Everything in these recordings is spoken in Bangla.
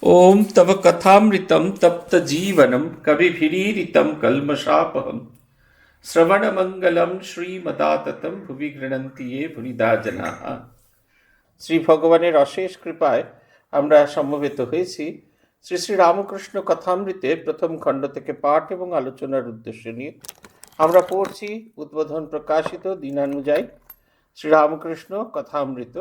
ओम तव कथामृतम तप्त जीवनम कविभिरीरितम कल्मषापहम श्रवण मंगलम श्रीमदाततम भुवि गृणन्ति ये भुरिदा जनाः। শ্রী ভগবানের অশেষ কৃপায় আমরা সমবেত হয়েছি শ্রী শ্রী রামকৃষ্ণ কথামৃতে প্রথম খণ্ড থেকে পাঠ এবং আলোচনার উদ্দেশ্য নিয়ে। আমরা পড়ছি উদ্বোধন প্রকাশিত দিনানুযায়ী শ্রী রামকৃষ্ণ কথামৃত।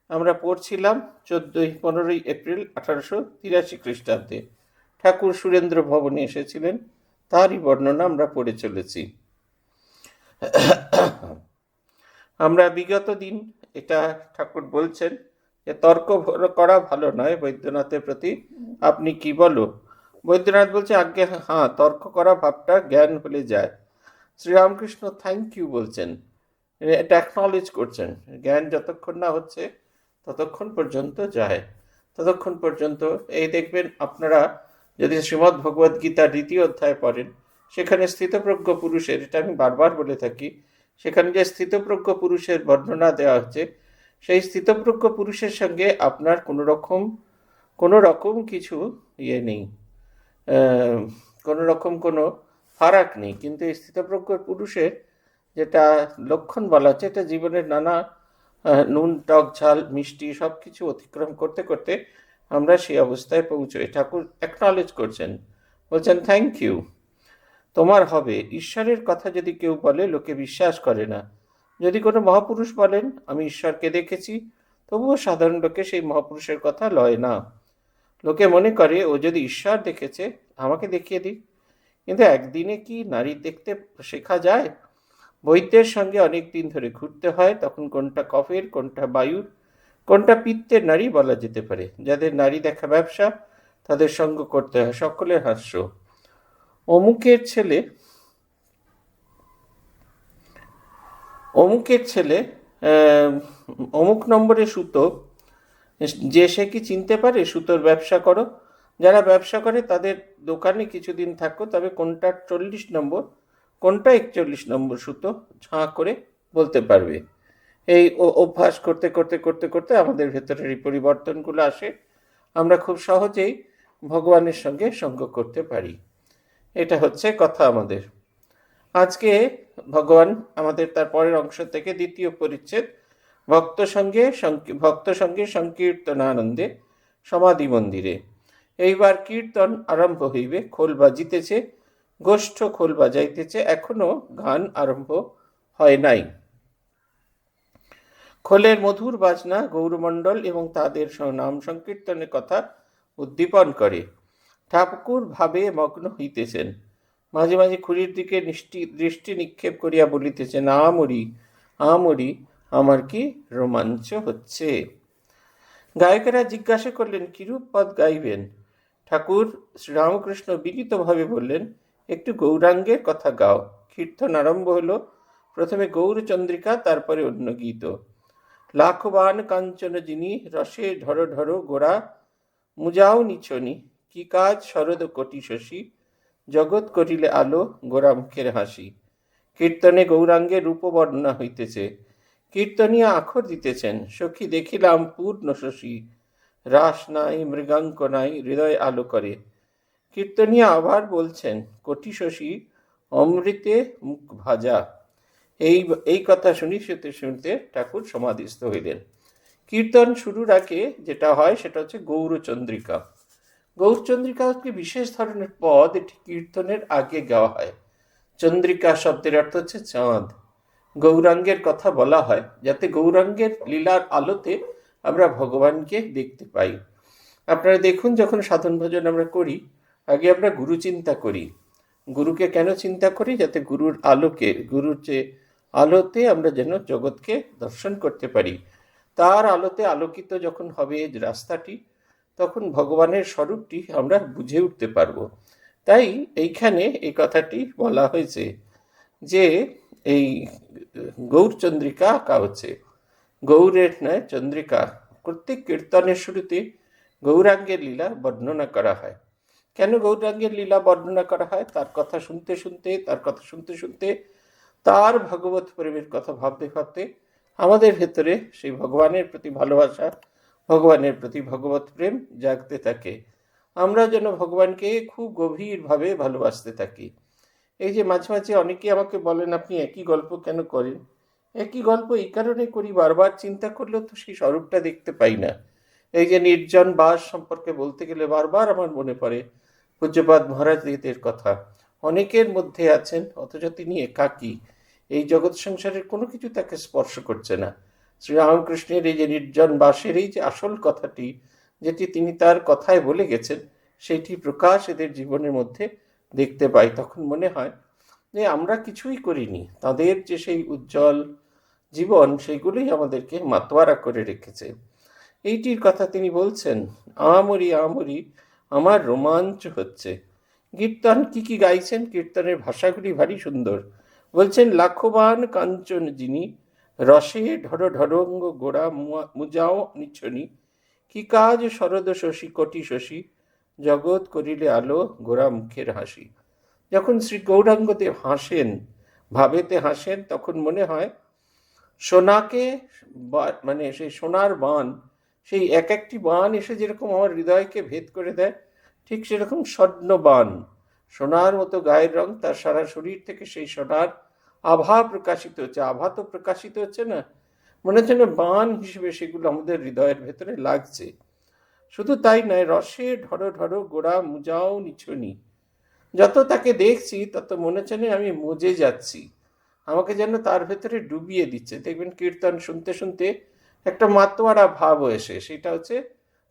আমরা পড়ছিলাম 15ই এপ্রিল 1883 খ্রিস্টাব্দে ঠাকুর সুরেন্দ্র ভবনে এসেছিলেন, তারই বর্ণনা আমরা পড়ে চলেছি। আমরা বিগত দিন এটা ঠাকুর বলছেন যে তর্ক করা ভালো নয়, বৈদ্যনাথের প্রতি আপনি কি বলো। বৈদ্যনাথ বলছে আজ্ঞে হ্যাঁ, তর্ক করা ভাবটা জ্ঞান হলে যায়। শ্রীরামকৃষ্ণ থ্যাংক ইউ বলছেন, এটা অ্যাকনলেজ করছেন। জ্ঞান যতক্ষণ না হচ্ছে ততক্ষণ পর্যন্ত যায়, ততক্ষণ পর্যন্ত এই দেখবেন আপনারা যদি শ্রীমদ্ ভগবদ্ গীতার 2য় অধ্যায় পড়েন, সেখানে স্থিতপ্রজ্ঞ পুরুষের, এটা আমি বারবার বলে থাকি, সেখানে যে স্থিতপ্রজ্ঞ পুরুষের বর্ণনা দেওয়া হচ্ছে, সেই স্থিতপ্রজ্ঞ পুরুষের সঙ্গে আপনার কোনো রকম কিছু ইয়ে নেই, কোনো রকম কোনো ফারাক নেই। কিন্তু এই স্থিতপ্রজ্ঞ পুরুষের যেটা লক্ষণ বলা হচ্ছে, এটা জীবনের নানা নুন টক ঝাল মিষ্টি সব কিছু অতিক্রম করতে করতে আমরা সেই অবস্থায় পৌঁছই। ঠাকুর অ্যাকনলেজ করছেন, বলছেন থ্যাংক ইউ, তোমার হবে। ঈশ্বরের কথা যদি কেউ বলে লোকে বিশ্বাস করে না। যদি কোনো মহাপুরুষ বলেন আমি ঈশ্বরকে দেখেছি, তবুও সাধারণ লোকে সেই মহাপুরুষের কথা লয় না। লোকে মনে করে ও যদি ঈশ্বর দেখেছে আমাকে দেখিয়ে দিক। কিন্তু একদিনে কি নারী দেখতে শেখা যায়? বৈদ্যের সঙ্গে অনেক দিন ধরে ঘুরতে হয়, তখন কোনটা কফের, কোনটা বায়ুর, কোনটা পিত্তের নারী বলা যেতে পারে। যাদের নারী দেখা ব্যবসা তাদের সঙ্গ করতে হয়। সকলের হাস্য। অমুকের ছেলে অমুক নম্বরে সুতো, যে সে কি চিনতে পারে সুতোর ব্যবসা করো। যারা ব্যবসা করে তাদের দোকানে কিছুদিন থাকো, তবে কোনটা 40 নম্বর কোনটা 41 নম্বর সুতো ঝাঁ করে বলতে পারবে। এই অভ্যাস করতে করতে করতে করতে আমাদের ভেতরের এই পরিবর্তনগুলো আসে, আমরা খুব সহজেই ভগবানের সঙ্গে সঙ্গ করতে পারি। এটা হচ্ছে কথা আমাদের। আজকে ভগবান আমাদের তার পরের অংশ থেকে 2য় পরিচ্ছেদ ভক্ত সঙ্গে সংকীর্তনানন্দে সমাধি মন্দিরে। এইবার কীর্তন আরম্ভ হইবে। খোল বাজিতেছে, গোষ্ঠ খোল বাজাইতেছে, এখনো গান আরম্ভ হয় নাই। খোলের মধুর বাজনা গৌরমণ্ডল এবং তাদের নাম সংকীর্তনের কথা উদ্দীপন করে। ঠাকুর ভাবে মগ্ন হইতেছেন। মাঝে মাঝে খুঁড়ির দিকে দৃষ্টি নিক্ষেপ করিয়া বলিতেছেন আমরি আমরি, আমার কি রোমাঞ্চ হচ্ছে। গায়কেরা জিজ্ঞাসা করলেন কিরূপ পদ গাইবেন। ঠাকুর শ্রীরামকৃষ্ণ বিনীতভাবে বললেন একটু গৌরাঙ্গের কথা গাও। কীর্তন আরম্ভ হলো। প্রথমে গৌরচন্দ্রিকা, তারপরে অন্য গীত। লাখবান কাঞ্চন যিনি, রসে ঢর ঢর গোড়া, মুজাও নিছনি, কি কাজ শরদ কোটি শশী, জগৎ করিলে আলো, গোড়া মুখের হাসি। কীর্তনে গৌরাঙ্গের রূপ বর্ণনা হইতেছে। কীর্তনিয়া আখর দিতেছেন সখী দেখিলাম পূর্ণ শশী, রাস নাই মৃগাঙ্ক নাই, হৃদয় আলো করে। কীর্তনিয়া আবার বলছেন কোটি শশী অমৃতে মুখ ভাজা। এই কথা শুনতে শুনতে ঠাকুর সমাধিস্থ হইলেন। কীর্তন শুরুর আগে যেটা হয় সেটা হচ্ছে গৌরচন্দ্রিকা। গৌরচন্দ্রিকা হচ্ছে বিশেষ ধরনের পদ, এটি কীর্তনের আগে গাওয়া হয়। চন্দ্রিকা শব্দের অর্থ হচ্ছে চাঁদ। গৌরাঙ্গের কথা বলা হয় যাতে গৌরাঙ্গের লীলার আলোতে আমরা ভগবানকে দেখতে পাই। আপনারা দেখুন, যখন সাধন ভজন আমরা করি, আগে আমরা গুরু চিন্তা করি। গুরুকে কেন চিন্তা করি? যাতে গুরুর যে আলোতে আমরা যেন জগৎকে দর্শন করতে পারি। তার আলোতে আলোকিত যখন হবে রাস্তাটি, তখন ভগবানের স্বরূপটি আমরা বুঝে উঠতে পারবো। তাই এইখানে এই কথাটি বলা হয়েছে যে এই গৌরচন্দ্রিকা আঁকা হচ্ছে। গৌরের নয়, চন্দ্রিকা। প্রত্যেক কীর্তনের শুরুতে গৌরাঙ্গের লীলা বর্ণনা করা হয়। কেন গৌরাঙ্গের লীলা বর্ণনা করা হয়? তার কথা শুনতে শুনতে তার ভগবত প্রেমের কথা ভাবতে ভাবতে আমাদের ভেতরে সেই ভগবানের প্রতি ভালোবাসা ভগবানের প্রতি ভগবত প্রেম জাগতে থাকে। আমরা যেন ভগবানকে খুব গভীরভাবে ভালোবাসতে থাকি। এই যে মাঝে মাঝে অনেকে আমাকে বলেন, আপনি একই গল্প কেন করেন? একই গল্প এই কারণে করি, বারবার চিন্তা করলেও তো সেই স্বরূপটা দেখতে পাই না। এই যে নির্জন বাস সম্পর্কে বলতে গেলে বারবার আমার মনে পড়ে পূজ্যপাদ মহারাজদের কথা। অনেকের মধ্যে আছেন, অথচ তিনি একাকী। এই জগৎ সংসারের কোনো কিছু তাকে স্পর্শ করছে না। শ্রীরামকৃষ্ণের এই যে নির্জন বাসের এই যে আসল কথাটি, যেটি তিনি তার কথায় বলে গেছেন, সেইটি প্রকাশ এদের জীবনের মধ্যে দেখতে পাই। তখন মনে হয় যে আমরা কিছুই করিনি, তাদের যে সেই উজ্জ্বল জীবন সেইগুলোই আমাদেরকে মাতোয়ারা করে রেখেছে। এইটির কথা তিনি বলছেন, আমরি আমরি আমার রোমাঞ্চ হচ্ছে। কীর্তন কি কি গাইছেন, কীর্তনের ভাষাগুলি ভারী সুন্দর। বলছেন, লাখবান কাঞ্চন যিনি রসে ঢর ঢরঙ্গ গোড়া মুজাও নিচ্ছনি, কি কাজ শরদ শশী কোটি শশী জগৎ করিলে আলো গোড়া মুখের হাসি। যখন শ্রী গৌরাঙ্গদেব হাসেন, ভাবেতে হাসেন, তখন মনে হয় সোনাকে মানে সেই সোনার বান, সেই এক একটি বান এসে যেরকম আমার হৃদয়কে ভেদ করে দেয়, ঠিক সেরকম স্বর্ণ বান, সোনার মতো গায়ের রং, তার সারা শরীর থেকে সেই সোনার আভা প্রকাশিত হচ্ছে। আভা তো প্রকাশিত হচ্ছে না, মনে হচ্ছে না বান হিসেবে সেগুলো আমাদের হৃদয়ের ভেতরে লাগছে। শুধু তাই নয়, রসে ঢড়ো ঢড়ো গোড়া মুজাও নিছনি। যত তাকে দেখছি তত মনে হচ্ছে না আমি মজে যাচ্ছি, আমাকে যেন তার ভেতরে ডুবিয়ে দিচ্ছে। দেখবেন কীর্তন শুনতে শুনতে একটা মাতোয়ারা ভাব এসে, সেটা হচ্ছে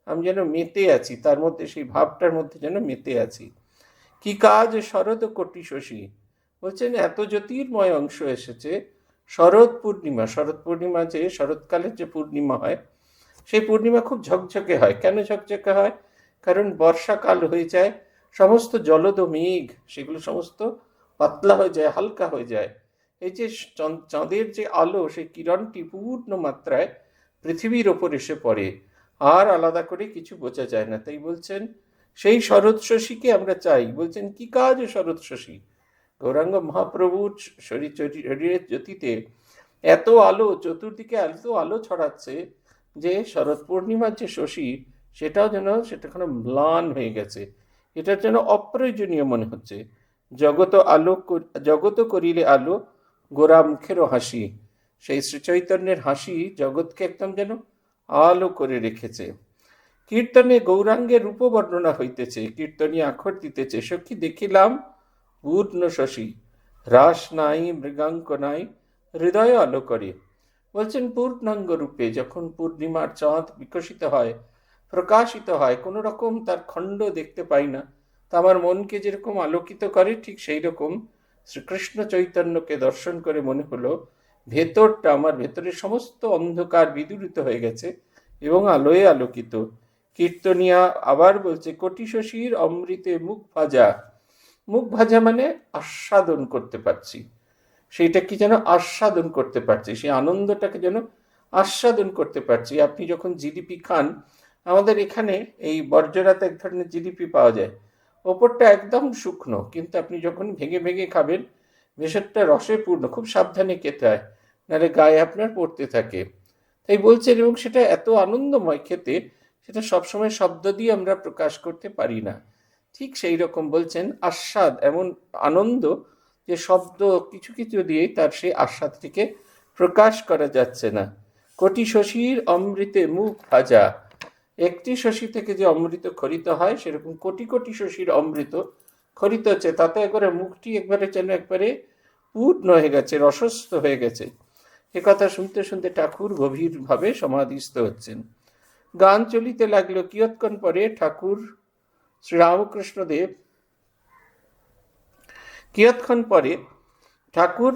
আমি যেন মেতে আছি তার মধ্যে, সেই ভাবটার মধ্যে যেন মেতে আছি। কি কাজ শরৎ কোটি শশী, বলছেন এত জ্যোতির্ময় অংশ এসেছে। শরৎ পূর্ণিমা, শরৎ পূর্ণিমা যে শরৎকালের যে পূর্ণিমা হয়, সেই পূর্ণিমা খুব ঝকঝকে হয়। কেন ঝকঝকে হয়? কারণ বর্ষাকাল হয়ে যায়, সমস্ত জলদ মেঘ সেগুলো সমস্ত পাতলা হয়ে যায়, হালকা হয়ে যায়। এই যে চাঁদের যে আলো, সেই কিরণটি পূর্ণ মাত্রায় পৃথিবীর ওপর এসে পড়ে, আর আলাদা করে কিছু বোঝা যায় না। তাই বলছেন সেই শরৎ শশীকে আমরা চাই। বলছেন কি কাজ শরৎ শশী, গৌরাঙ্গ মহাপ্রভুর শরীরের জ্যোতিতে এত আলো, চতুর্দিকে এত আলো ছড়াচ্ছে যে শরৎ পূর্ণিমার যে শশী, সেটাও যেন সেটাখানে ম্লান হয়ে গেছে। এটার যেন অপ্রয়োজনীয় মনে হচ্ছে। জগত করিলে আলো গোরা মুখেরও হাসি, সেই শ্রীচৈতন্যের হাসি জগৎকে একদম যেন আলো করে রেখেছে। কীর্তনে গৌরাঙ্গের রূপ বর্ণনা হইতেছে, কীর্তনী আখর দিতেছে, সখী দেখিলাম পূর্ণ শশী, হ্রাস নাই মৃগাঙ্ক নাই হৃদয় আলো করে। বলছেন পূর্ণাঙ্গ রূপে যখন পূর্ণিমার চাঁদ বিকশিত হয়, প্রকাশিত হয়, কোনো রকম তার খণ্ড দেখতে পাই না, তা আমার মনকে যেরকম আলোকিত করে, ঠিক সেই রকম শ্রীকৃষ্ণ চৈতন্যকে দর্শন করে মনে হলো ভেতরটা, আমার ভেতরের সমস্ত অন্ধকার বিদূরিত হয়ে গেছে এবং আলোয় আলোকিত। কীর্তনিয়া আবার বলছে, কোটি শশীর অমৃতে মুখ ভাজা। মুখ ভাজা মানে আস্বাদন করতে পারছি, সেইটা কি যেন আস্বাদন করতে পারছি, সেই আনন্দটাকে যেন আস্বাদন করতে পারছি। আপনি যখন জিলিপি খান, আমাদের এখানে এই বর্জরাতে এক ধরনের জিলিপি পাওয়া যায়, ওপরটা একদম শুকনো, কিন্তু আপনি যখন ভেঙে ভেঙে খাবেন, ভেতরটা রসে পূর্ণ। খুব সাবধানে খেতে হয়, নাহলে গায়ে আপনার পড়তে থাকে। তাই বলছেন, এবং সেটা এত আনন্দময় খেতে, সেটা সবসময় শব্দ দিয়ে আমরা প্রকাশ করতে পারি না। ঠিক সেই রকম বলছেন আস্বাদ, এমন আনন্দ যে শব্দ কিছু কিছু দিয়েই তার সেই আস্বাদটিকে প্রকাশ করা যাচ্ছে না। কোটি শশীর অমৃতে মুখ ভাজা, একটি শশী থেকে যে অমৃত খরিত হয়, সেরকম কোটি কোটি শশীর অমৃত খরিত হচ্ছে, তাতে একবারে মুখটি একবারে যেন একবারে পূর্ণ হয়ে গেছে, রসস্থ হয়ে গেছে। এ কথা শুনতে শুনতে ঠাকুর গভীরভাবে সমাধিস্থ হচ্ছেন। গান চলিতে লাগলো। কিয়ৎক্ষণ পরে ঠাকুর শ্রীরামকৃষ্ণদেব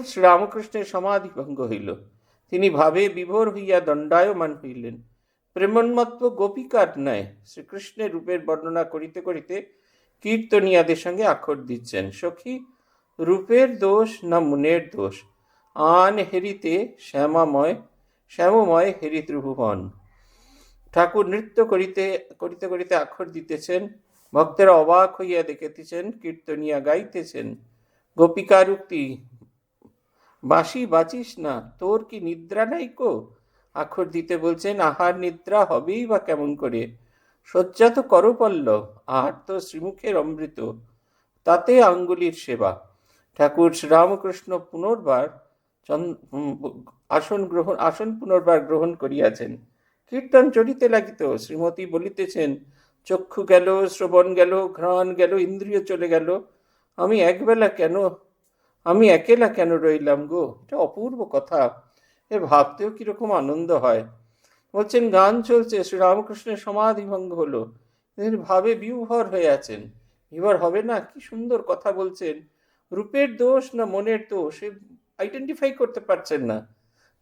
শ্রীরামকৃষ্ণের সমাধি ভঙ্গ হইল। তিনি ভাবে বিভোর হইয়া দণ্ডায়মান হইলেন। প্রেমোন্মত্ত গোপিকার ন্যায় শ্রীকৃষ্ণের রূপের বর্ণনা করিতে করিতে কীর্তনিয়াদের সঙ্গে আখর দিচ্ছেন। সখী রূপের দোষ না মনের দোষ, আন হেরিতে শ্যামময় হেরি ত্রিভুবন। ঠাকুর নৃত্য করিতে করিতে করিতে আখর দিতেছেন। ভক্তেরা অবাক হইয়া দেখিতেছেন, কীর্তনিয়া গাইতেছেন গোপিকার উক্তি, বাঁশি বাঁচিস না, তোর কি নিদ্রা নাই কো, আখর দিতে বলছেন, আহার নিদ্রা হবেই বা কেমন করে, শয্যা তো করপল্লব, আহার তো শ্রীমুখের অমৃত, তাতে আঙ্গুলির সেবা। ঠাকুর শ্রীরামকৃষ্ণ পুনর্বার আসন পুনর্বার গ্রহণ করিয়াছেন। কীর্তন চড়িতে লাগিত। শ্রীমতী বলিতেছেন, চক্ষু গেল, শ্রবণ গেল, ঘ্রাণ গেল, ইন্দ্রিয় চলে গেল, আমি একেলা কেন রইলাম গো। এটা অপূর্ব কথা, এ ভাবতেও কিরকম আনন্দ হয়। বলছেন, গান চলছে, শ্রীরামকৃষ্ণের সমাধি ভঙ্গ হলো, তিনি ভাবে বিভোর হয়ে আছেন। বিভোর হবে না? কি সুন্দর কথা বলছেন। রূপের দোষ না মনের দোষ, সে আইডেন্টিফাই করতে পারছেন না।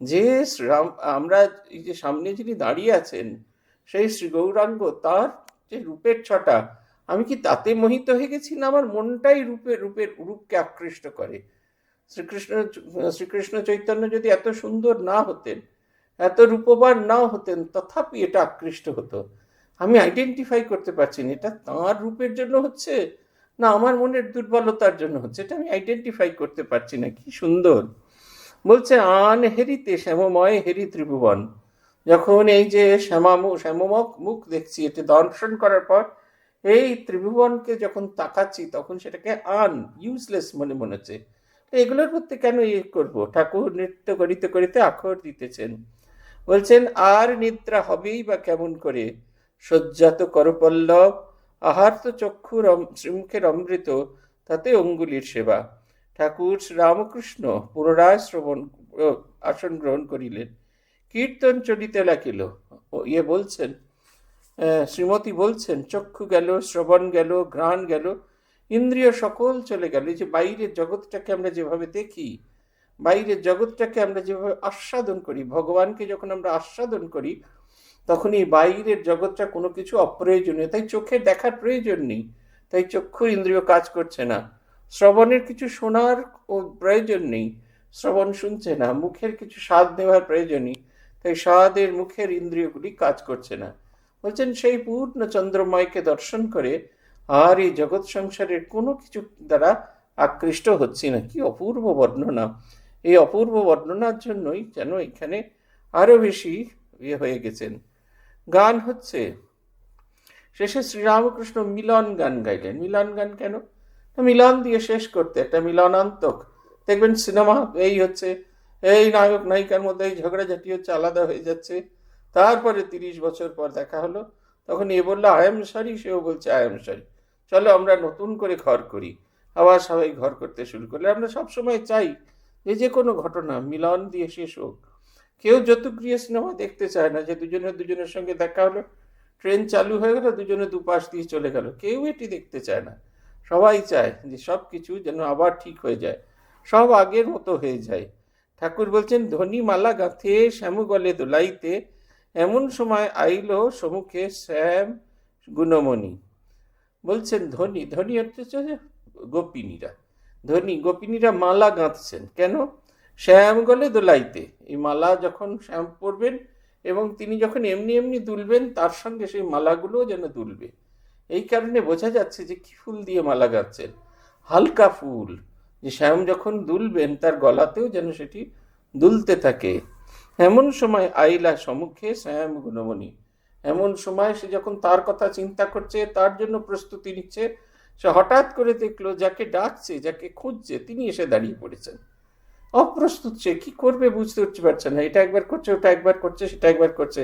যে শ্রীরাম, আমরা এই যে সামনে যিনি দাঁড়িয়ে আছেন, সেই শ্রী গৌরাঙ্গ, তার যে রূপের ছটা, আমি কি তাতে মোহিত হয়ে গেছি, না আমার মনটাই রূপকে আকৃষ্ট করে? শ্রীকৃষ্ণ চৈতন্য যদি এত সুন্দর না হতেন, এত রূপবান নাও হতেন, তথাপি এটা আকৃষ্ট হতো। আমি আইডেন্টিফাই করতে পারছি না, এটা তাঁর রূপের জন্য হচ্ছে না আমার মনের দুর্বলতার জন্য হচ্ছে, এটা আমি আইডেন্টিফাই করতে পারছি না। কি সুন্দর বলছে, আন হেরিতে শ্যামময় হেরি ত্রিভুবন। যখন এই যে শ্যামমক মুখ দেখছি, এটি দর্শন করার পর এই ত্রিভুবনকে যখন তাকাচ্ছি, তখন সেটাকে ইউজলেস মনে হচ্ছে। এগুলোর মধ্যে কেন করবো? ঠাকুর নৃত্য করিতে করিতে আখর দিতেছেন। বলছেন, আর নিদ্রা হবেই বা কেমন করে, শয্যা তো করপল্লব, আহার তো শ্রীমুখের অমৃত, তাতে অঙ্গুলির সেবা। ঠাকুর শ্রীরামকৃষ্ণ পুনরায় আসন গ্রহণ করিলেন। কীর্তন চলিতে লাগিল। বলছেন, শ্রীমতী বলছেন, চক্ষু গেল, শ্রবণ গেল, ঘ্রাণ গেল, ইন্দ্রিয় সকল চলে গেল। এই যে বাইরের জগৎটাকে আমরা যেভাবে দেখি, বাইরের জগৎটাকে আমরা যেভাবে আস্বাদন করি, ভগবানকে যখন আমরা আস্বাদন করি, তখন এই বাইরের জগৎটা কোনো কিছু অপ্রয়োজনীয়, তাই চোখে দেখার প্রয়োজন নেই, তাই চক্ষুর ইন্দ্রিয় কাজ করছে না। শ্রবণের কিছু শোনার প্রয়োজন নেই, শ্রবণ শুনছে না। মুখের কিছু স্বাদ নেওয়ার প্রয়োজন নেই, তাই স্বাদের মুখের ইন্দ্রিয়গুলি কাজ করছে না। বলছেন, সেই পূর্ণ চন্দ্রময়কে দর্শন করে আর এই জগৎ সংসারের কোনো কিছু দ্বারা আকৃষ্ট হচ্ছি না। কি অপূর্ব বর্ণনা! এই অপূর্ব বর্ণনার জন্যই যেন এখানে আরো বেশি হয়ে গেছেন। গান হচ্ছে, শেষে শ্রীরামকৃষ্ণ মিলন গান গাইলেন। মিলন গান কেন? মিলন দিয়ে শেষ করতে, একটা মিলনান্তক। দেখবেন সিনেমা এই হচ্ছে, এই নায়ক নায়িকার মধ্যে এই ঝগড়াঝাটি হচ্ছে, আলাদা হয়ে যাচ্ছে, তারপরে 30 বছর পর দেখা হলো, তখন এ বললো আই এম সরি, সেও বলছে আই এম সরি, চলো আমরা নতুন করে ঘর করি। আবার সবাই ঘর করতে শুরু করলে। আমরা সবসময় চাই যে কোনো ঘটনা মিলন দিয়ে শেষ হোক। কেউ যতুগৃহ সিনেমা দেখতে চায় না যে দুজনের সঙ্গে দেখা হলো, ট্রেন চালু হয়ে গেল, দুজনে দুপাশ দিয়ে চলে গেল। কেউ এটি দেখতে চায় না। সবাই চায় যে সব কিছু যেন আবার ঠিক হয়ে যায়, সব আগের মতো হয়ে যায়। ঠাকুর বলছেন, ধনী মালা গাঁথে শ্যাম গলে দোলাইতে, এমন সময় আইল সমুখে শ্যাম গুণমণি। বলছেন, ধনী হচ্ছে গোপিনীরা, গোপিনীরা মালা গাঁথছেন কেন? শ্যাম গলে দোলাইতে। এই মালা যখন শ্যাম পরবেন এবং তিনি যখন এমনি এমনি দুলবেন, তার সঙ্গে সেই মালাগুলো যেন দুলবে। এই কারণে বোঝা যাচ্ছে যে কি ফুল দিয়ে মালা গাঁথছেন, হালকা ফুল, যে শ্যাম যখন দুলবেন তার গলাতেও যেন সেটি দুলতে থাকে। এমন সময় আইলা সম্মুখে শ্যাম গুণমণি। এমন সময় সে যখন তার কথা চিন্তা করছে, তার জন্য প্রস্তুতি নিচ্ছে, সে হঠাৎ করে দেখলো যাকে ডাকছে, যাকে খুঁজছে, তিনি এসে দাঁড়িয়ে পড়েছেন। অপ্রস্তুত, সে কি করবে বুঝতে পারছে না। এটা একবার করছে, ওটা একবার করছে, সেটা একবার করছে।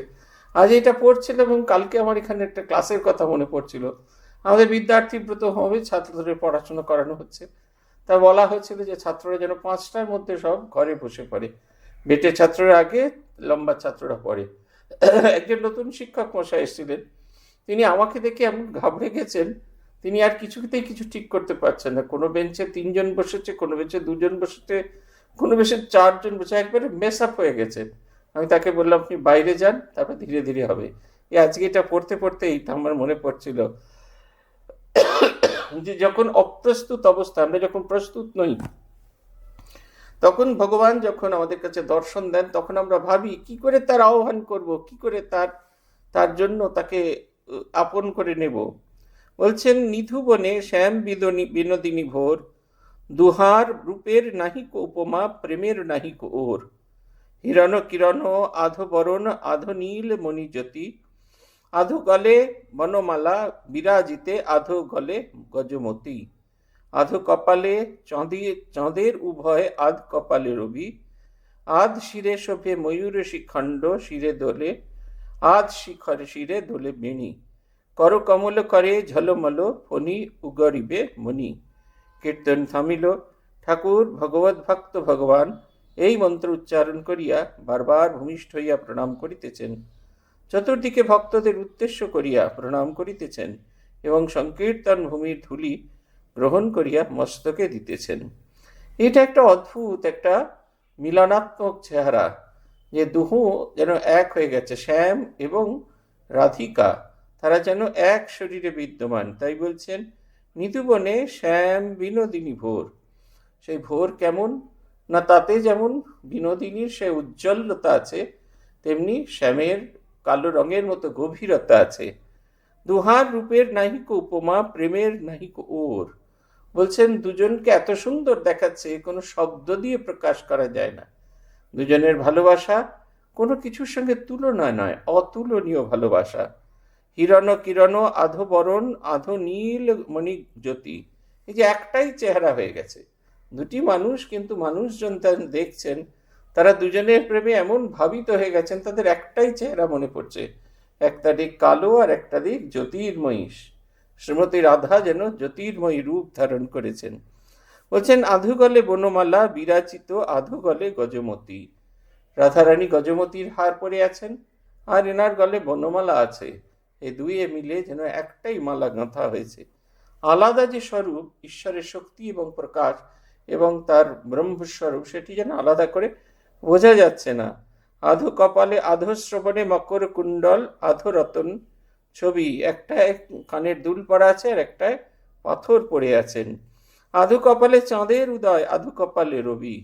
আজ এটা পড়ছিলাম এবং কালকে আমার এখানে একটা ক্লাসের কথা মনে পড়ছিল। আমাদের বিদ্যার্থী ব্রত হবে, ছাত্রদের পড়াশোনা করানো হচ্ছে। তা বলা হয়েছিল যে ছাত্ররা যেন 5টার মধ্যে সব ঘরে বসে পড়ে। বেটে ছাত্ররা আগে, লম্বা ছাত্ররা পড়ে। একজন নতুন শিক্ষক মশাই এসেছিলেন, তিনি আমাকে দেখে এমন ঘাবড়ে গেছেন, তিনি আর কিছুতেই কিছু ঠিক করতে পারছেন না। কোনো বেঞ্চে 3 জন বসেছে, কোনো বেঞ্চে 2 জন বসেছে, কোনো বেঞ্চে 4 জন বসে, একবারে মেস আপ হয়ে গেছে। আমি তাকে বললাম, আপনি বাইরে যান, তারপর ধীরে ধীরে হবে। আজকে এটা পড়তে পড়তেই আমার মনে পড়ছিল যে যখন অপ্রস্তুত অবস্থা, আমরা যখন প্রস্তুত নই, তখন ভগবান যখন আমাদের কাছে দর্শন দেন, তখন আমরা ভাবি কি করে তার আহ্বান করব, কি করে তার জন্য তাকে আপন করে নেব। বলছেন, নিধুবনে শ্যাম বিনোদিনী ভোর, দুহার রূপের নাহিক উপমা, প্রেমের নাহিক ওর। হিরণ কিরণ আধো বরণ আধো নীল মণিজ্যোতি, আধো গলে বনমালা বিরাজিতে আধো গলে গজমতি, আধো কপালে চাঁদের উভয় আধ কপালে রবি, আধ শিরে শোভে ময়ূর শিখণ্ড শিরে দোলে, আধ শিখর শিরে দোলে বেণী, কর কমল করে ঝলমল ফণি উগরিবে মণি। কীর্তন থামিল। ঠাকুর ভগবত ভক্ত ভগবান এই মন্ত্র উচ্চারণ করিয়া বারবার ভূমিষ্ঠ হইয়া প্রণাম করিতেছেন। চতুর্দিকে ভক্তদের উদ্দেশ্য করিয়া প্রণাম করিতেছেন এবং সংকীর্তন ভূমির ধূলি গ্রহণ করিয়া মস্তকে দিতেছেন। এটা একটা অদ্ভুত একটা মিলনাত্মক চেহারা, যে দুহু যেন এক হয়ে গেছে, শ্যাম এবং রাধিকা তারা যেন এক শরীরে বিদ্যমান। তাই বলছেন নিধুবনে শ্যাম বিনোদিনী ভোর। সেই ভোর কেমন না, তাতে যেমন বিনোদিনীর সে উজ্জ্বলতা আছে, তেমনি শ্যামের কালো রঙের মতো গভীরতা আছে। দুহার রূপের নাহিক উপমা, প্রেমের নাহিক ওর। বলছেন দুজনকে এত সুন্দর দেখাচ্ছে, কোনো শব্দ দিয়ে প্রকাশ করা যায় না। দুজনের ভালোবাসা কোনো কিছুর সঙ্গে তুলনা নয়, অতুলনীয় ভালোবাসা। হিরণ কিরণ আধো বরণ আধো নীল মণি জ্যোতি, এই যে একটাই চেহারা হয়ে গেছে। দুটি মানুষ, কিন্তু মানুষজন দেখছেন তারা দুজনের প্রেমে এমন ভাবিত হয়ে গেছেন, তাদের একটাই চেহারা মনে পড়ছে, একটা দিক কালো আর একটা দিক জ্যোতির্ময়ী। শ্রীমতী রাধা যেন জ্যোতির্ময়ী রূপ ধারণ করেছেন। বলছেন আধুগলে বনমালা বিরাচিত আধুগলে গজমতি। রাধারানী গজমতির হার পরে আছেন আর এনার গলে বনমালা আছে। এই দুইয়ে মিলে যেন একটাই মালা গাঁথা হয়েছে। আলাদা যে স্বরূপ ঈশ্বরের শক্তি এবং প্রকাশ এবং তার ব্রহ্মস্বরূপ, সেটি যেন আলাদা করে বোঝা যাচ্ছে না। আধো কপালে আধো শ্রবণে মকর কুণ্ডল আধো রতন ছবি, একটা কানের দুল পড়া আছে আর একটা পাথর পড়ে আছেন। আধো কপালে চাঁদের উদয় আধো কপালে রবি,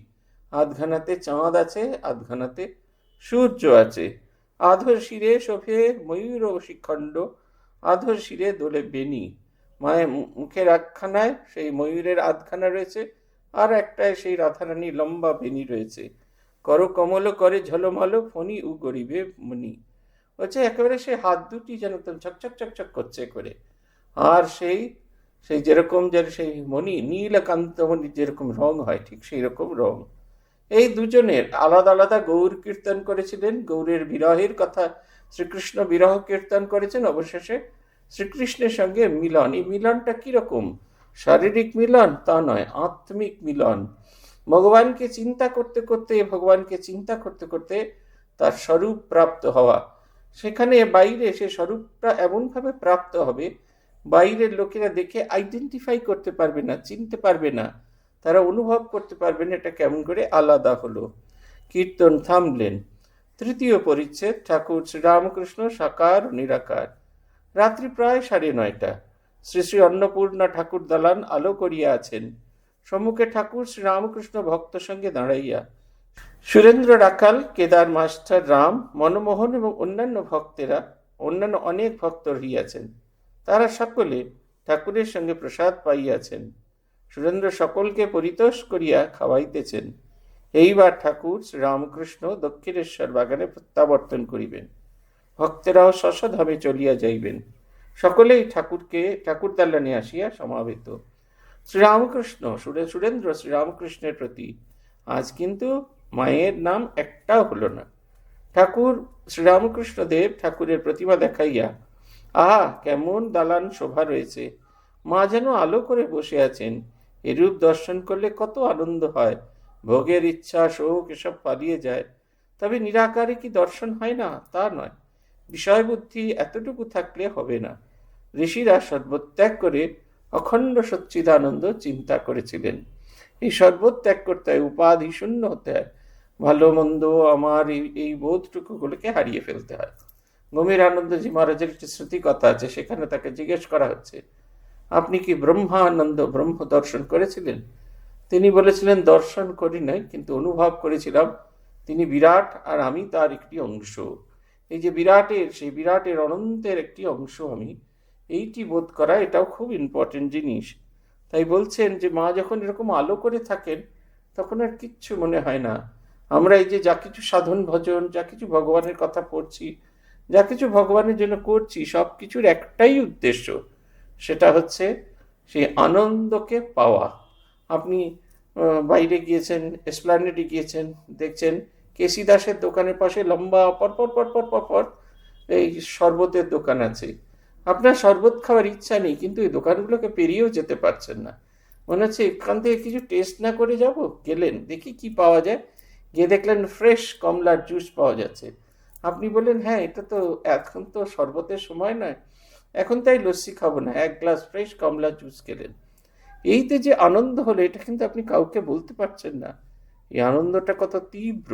আধখানাতে চাঁদ আছে আধখানাতে সূর্য আছে। আধো শিরে শোভে ময়ূর শিখণ্ড আধো শিরে দোলে বেণী, মায়ের মুখের একখানায় সেই ময়ূরের আধখানা রয়েছে আর একটায় সেই রাধারানী লম্বা বেণী রয়েছে। কর কমল করে ঝলমল ফণি উ গরিবে মণি। বলছে একেবারে সেই হাত দুটি যেন ঝকঝক চকচক করছে করে। আর সেই সেই যেরকম যেন সেই মণি নীলকান্ত মণির যেরকম রং হয়, ঠিক সেই রকম রং। এই দুজনের আলাদা আলাদা গৌর কীর্তন করেছিলেন, গৌরের বিরহের কথা শ্রীকৃষ্ণ বিরহ কীর্তন করেছেন। অবশেষে শ্রীকৃষ্ণের সঙ্গে মিলন। এই মিলনটা কিরকম? শারীরিক মিলন তা নয়, আত্মিক মিলন। ভগবানকে চিন্তা করতে করতে তার স্বরূপ প্রাপ্ত হওয়া। সেখানে বাইরে সে স্বরূপটা এমনভাবে প্রাপ্ত হবে, বাইরের লোকেরা দেখে আইডেন্টিফাই করতে পারবে না, চিনতে পারবে না, তারা অনুভব করতে পারবেন এটা কেমন করে আলাদা হলো। কীর্তন থামলেন। তৃতীয় পরিচ্ছেদ। ঠাকুর শ্রীরামকৃষ্ণ সাকার নিরাকার। রাত্রি প্রায় 9:30। শ্রী শ্রী অন্নপূর্ণা ঠাকুর দালান আলো করিয়া আছেন। সম্মুখে ঠাকুর শ্রীরামকৃষ্ণ ভক্ত সঙ্গে দাঁড়াইয়া। সুরেন্দ্র রাখাল, কেদার মাস্টার, রাম, মনমোহন এবং অন্যান্য অনেক ভক্ত রহিয়াছেন। তারা সকলে ঠাকুরের সঙ্গে প্রসাদ পাইয়াছেন। সুরেন্দ্র সকলকে পরিতোষ করিয়া খাওয়াইতেছেন। এইবার ঠাকুর শ্রীরামকৃষ্ণ দক্ষিণেশ্বর বাগানে প্রত্যাবর্তন করিবেন। ভক্তেরাও শশধামে চলিয়া যাইবেন। সকলেই ঠাকুর দালানে আসিয়া সমাবেত। সুরেন্দ্র শ্রীরামকৃষ্ণের প্রতি আজ কিন্তু মায়ের নাম একটাও হলো না। ঠাকুর শ্রীরামকৃষ্ণ দেব ঠাকুরের প্রতিমা দেখাইয়া, আহা কেমন দালান শোভা রয়েছে, মা যেন আলো করে বসে আছেন, এরূপ দর্শন করলে কত আনন্দ হয়, ভোগের ইচ্ছা শোক এসব পালিয়ে যায়। তবে নিরাকারে কি দর্শন হয় না? তা নয়, বিষয় বুদ্ধি এতটুকু থাকলে হবে না। ঋষিরা সর্বত্যাগ করে অখণ্ড সচ্চিদানন্দ চিন্তা করেছিলেন। এই সর্বত্যাগ করতে হয়, উপাধি শূন্য হতে হয়, ভালো মন্দ আমার এই বোধটুকুগুলোকে হারিয়ে ফেলতে হয়। গম্ভীর আনন্দজি মহারাজের একটি শ্রুতি কথা আছে, সেখানে তাকে জিজ্ঞেস করা হচ্ছে, আপনি কি ব্রহ্মানন্দ ব্রহ্ম দর্শন করেছিলেন? তিনি বলেছিলেন, দর্শন করি নাই, কিন্তু অনুভব করেছিলাম তিনি বিরাট আর আমি তার একটি অংশ। এই যে সেই বিরাটের অনন্তের একটি অংশ আমি, এইটি বোধ করা এটাও খুব ইম্পর্টেন্ট জিনিস। তাই বলছেন যে মা যখন এরকম আলো করে থাকেন তখন আর কিচ্ছু মনে হয় না। আমরা এই যে যা কিছু সাধন ভজন, যা কিছু ভগবানের কথা পড়ছি, যা কিছু ভগবানের জন্য করছি, সব কিছুর একটাই উদ্দেশ্য, সেটা হচ্ছে সেই আনন্দকে পাওয়া। আপনি বাইরে গিয়েছেন, এসপ্ল্যানেডে গিয়েছেন, দেখছেন কেসি দাসের দোকানের পাশে লম্বা পরপর পরপর পরপর এই শরবতের দোকান আছে। আপনার শরবত খাওয়ার ইচ্ছা নেই, কিন্তু এই দোকানগুলোকে পেরিয়েও যেতে পারছেন না। মনে হচ্ছে এখান থেকে কিছু টেস্ট না করে যাব। গেলেন, দেখি কি পাওয়া যায়। গিয়ে দেখলেন ফ্রেশ কমলার জুস পাওয়া যাচ্ছে। আপনি বললেন, হ্যাঁ এটা তো এখন তো শরবতের সময় নয়, এখন তাই লস্যি খাবো না, এক গ্লাস ফ্রেশ কমলা জুস খেলেন। এইতে যে আনন্দ হলো, এটা কিন্তু আপনি কাউকে বলতে পারছেন না। এই আনন্দটা কত তীব্র,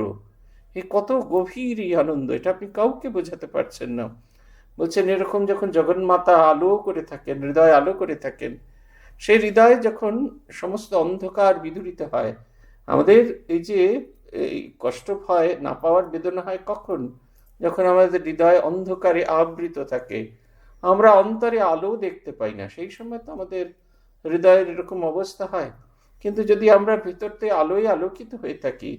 কত গভীর এই আনন্দ, এটা আপনি কাউকে বোঝাতে পারছেন না। বলছেন এরকম যখন জগন্মাতা আলো করে থাকেন, হৃদয় আলো করে থাকেন, সেই হৃদয় যখন সমস্ত অন্ধকার বিদূরিত হয়, আমাদের এই যে এই কষ্ট হয়, না পাওয়ার বেদনা হয় কখন? যখন আমাদের হৃদয় অন্ধকারে আবৃত থাকে, আমরা অন্তরে আলো দেখতে পাই না, সেই সময় তো আমাদের হৃদয়ের এরকম অবস্থা হয়। কিন্তু যদি আমরা ভিতরতে আলোয় আলোকিত হয়ে থাকি,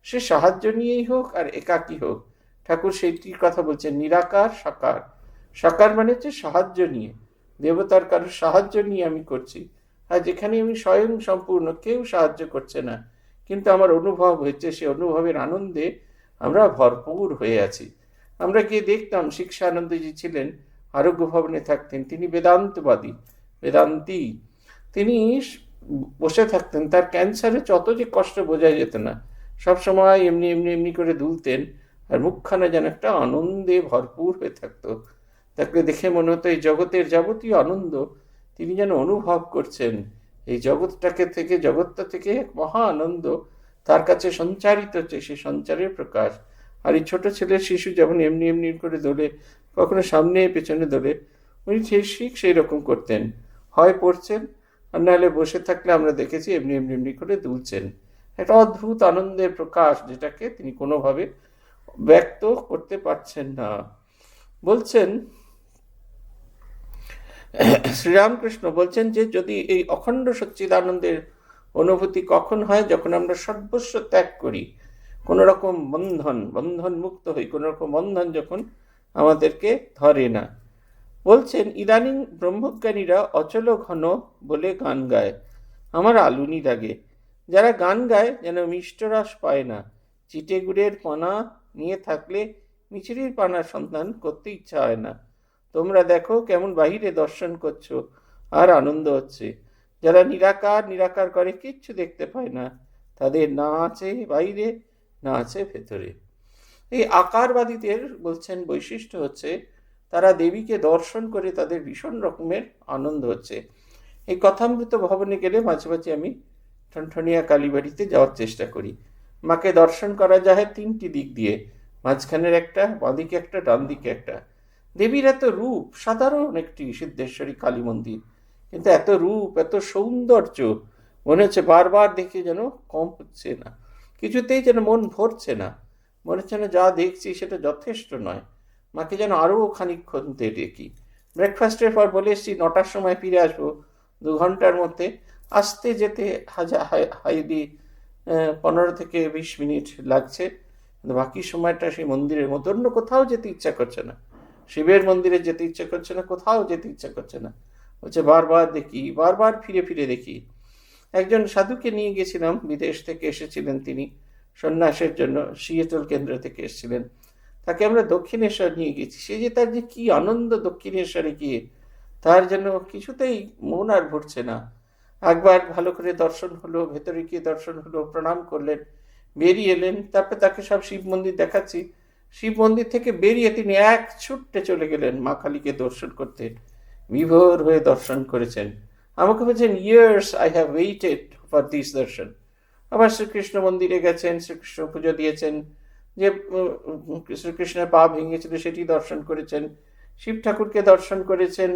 সে সাহায্য নিয়েই হোক আর একাকী হোক, ঠাকুর সেইটির কথা বলছেন, নিরাকার সাকার। সাকার মানে হচ্ছে সাহায্য নিয়ে, দেবতার কারোর সাহায্য নিয়ে আমি করছি। আর যেখানে আমি স্বয়ং সম্পূর্ণ, কেউ সাহায্য করছে না, কিন্তু আমার অনুভব হয়েছে, সে অনুভবের আনন্দে আমরা ভরপুর হয়ে আছি। আমরা গিয়ে দেখতাম শিক্ষানন্দজি ছিলেন, আরোগ্য ভবনে থাকতেন, তিনি বেদান্তবাদী, বেদান্তি। তিনি বসে থাকতেন, তার ক্যান্সারে যত যে কষ্ট বোঝা যেত না, সবসময় এমনি এমনি এমনি করে দুলতেন, আর মুখখানা যেন একটা আনন্দে ভরপুর হয়ে থাকতো। তাকে দেখে মনে হতো এই জগতের যাবতীয় আনন্দ তিনি যেন অনুভব করছেন। এই জগৎটাকে থেকে, জগৎটা থেকে এক মহা আনন্দ তার কাছে সঞ্চারিত হচ্ছে, সে সঞ্চারের প্রকাশ। আর এই ছোট ছেলের শিশু যেমন এমনি এমনি করে দোলে, কখনো সামনে পেছনে দোলে, উনি ঠিক সেই রকম করতেন। হয় পড়ছেন, আর নাহলে বসে থাকলে আমরা দেখেছি এমনি এমনি এমনি করে দুলছেন। একটা অদ্ভুত আনন্দের প্রকাশ, যেটাকে তিনি কোনোভাবে ব্যক্ত করতে পারছেন না। বলছেন শ্রীরামকৃষ্ণ বলছেন যে যদি এই অখণ্ড সচ্চিদানন্দের অনুভূতি কখন হয়? যখন আমরা সর্বস্ব ত্যাগ করি, কোনো রকম বন্ধন মুক্ত হই, কোনো রকম বন্ধন যখন আমাদেরকে ধরে না। বলছেন ইদানিং ব্রহ্মজ্ঞানীরা অচল ঘন বলে গান গায়, আমার আলুনি লাগে। যারা গান গায় যেন মিষ্টরস পায় না, চিটে গুড়ের পানা নিয়ে থাকলে মিছরির পানার সন্ধান করতে ইচ্ছা হয় না। তোমরা দেখো কেমন বাহিরে দর্শন করছো আর আনন্দ হচ্ছে। যারা নিরাকার নিরাকার করে কিচ্ছু দেখতে পায় না, তাদের না আছে বাইরে, না আছে ভেতরে। এই আকারবাদীদের বলছেন বৈশিষ্ট্য হচ্ছে তারা দেবীকে দর্শন করে তাদের ভীষণ রকমের আনন্দ হচ্ছে। এই কথামৃত ভবনে গেলে মাঝে মাঝে আমি ঠনঠনিয়া কালীবাড়িতে যাওয়ার চেষ্টা করি। মাকে দর্শন করা যায় তিনটি দিক দিয়ে, মাঝখানের একটা, বাঁদিকে একটা, ডান দিকে একটা। দেবীর এত রূপ, সাধারণ একটি সিদ্ধেশ্বরী কালী মন্দির, কিন্তু এত রূপ, এত সৌন্দর্য, মনে হচ্ছে বারবার দেখে যেন কম হচ্ছে না, কিছুতেই যেন মন ভরছে না, মনে হচ্ছে না যা দেখছি সেটা যথেষ্ট নয়। মাকে যেন আরও খানিকক্ষণ দেখি। ব্রেকফাস্টের পর বলে এসছি 9টার সময় ফিরে আসবো, 2 ঘন্টার মধ্যে। আসতে যেতে হাইলি 15 থেকে 20 মিনিট লাগছে, কিন্তু বাকি সময়টা সেই মন্দিরের মধ্যে, অন্য কোথাও যেতে ইচ্ছা করছে না। শিবের মন্দিরে যেতে ইচ্ছা করছে না, কোথাও যেতে ইচ্ছা করছে না, বলছে বারবার দেখি, বারবার ফিরে ফিরে দেখি। একজন সাধুকে নিয়ে গেছিলাম, বিদেশ থেকে এসেছিলেন তিনি সন্ন্যাসের জন্য, সিয়েটল কেন্দ্র থেকে এসেছিলেন। তাকে আমরা দক্ষিণেশ্বর নিয়ে গেছি। সে যে তার যে কি আনন্দ দক্ষিণেশ্বরে গিয়ে, তার জন্য কিছুতেই মন আর ভরছে না। একবার ভালো করে দর্শন হলো, ভেতরে গিয়ে দর্শন হলো, প্রণাম করলেন, বেরিয়ে এলেন। তারপরে তাকে সব শিব মন্দির দেখাচ্ছি। শিব মন্দির থেকে বেরিয়ে তিনি এক ছুট্টে চলে গেলেন মা কালীকে দর্শন করতে। বিভোর হয়ে দর্শন করেছেন। আমাকে বলছেন, years I have waited for this দর্শন। আবার শ্রীকৃষ্ণ মন্দিরে গেছেন, শ্রীকৃষ্ণ পুজো দিয়েছেন, যে শ্রীকৃষ্ণের পা ভেঙেছিল সেটি দর্শন করেছেন, শিব ঠাকুরকে দর্শন করেছেন,